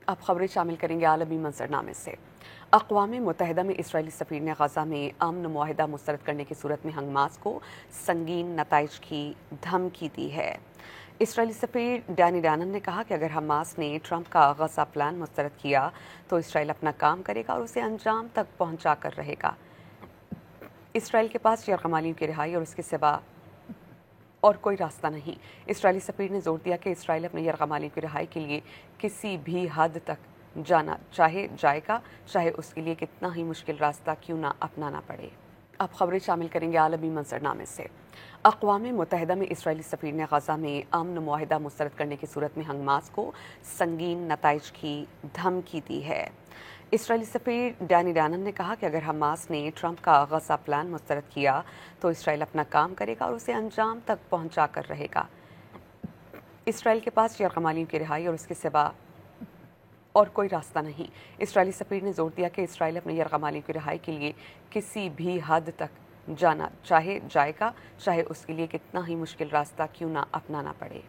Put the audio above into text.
अब खबरें शामिल करेंगे आलमी मंजरनामे से। अक़वाम मुत्तहिदा में इसराइली सफ़ीर ने गज़ा में अमन मुआहिदा मुस्तरद करने की सूरत में हमास को संगीन नताइज की धमकी दी है। इसराइली सफ़ीर डैनी डैनन ने कहा कि अगर हमास ने ट्रंप का गज़ा प्लान मुस्तरद किया तो इसराइल अपना काम करेगा और उसे अंजाम तक पहुंचा कर रहेगा। इसराइल के पास यरगमालियों की रिहाई और उसके सिवा और कोई रास्ता नहीं। इसराइली सफ़ीर ने जोर दिया कि इसराइल अपने यरगमालियों की रिहाई के लिए किसी भी हद तक जाना जाएगा, चाहे उसके लिए कितना ही मुश्किल रास्ता क्यों ना अपनाना पड़े। अब खबरें शामिल करेंगे आलमी मंजरनामे से। अक़वाम मुत्तहिदा में इसराइली सफ़ीर ने गज़ा में अमन मुआहिदा मुस्तरद करने की सूरत में हमास को संगीन नताइज की धमकी दी है। इसराइली सफ़ीर डैनी डैनन ने कहा कि अगर हमास ने ट्रंप का गज़ा प्लान मुस्तरद किया तो इसराइल अपना काम करेगा और उसे अंजाम तक पहुंचा कर रहेगा। इसराइल के पास यरगमालियों की रिहाई और उसके सिवा और कोई रास्ता नहीं। इसराइली सफ़ीर ने जोर दिया कि इसराइल अपने यरगमालियों की रिहाई के लिए किसी भी हद तक जाना जाएगा, चाहे उसके लिए कितना ही मुश्किल रास्ता क्यों ना अपनाना पड़े।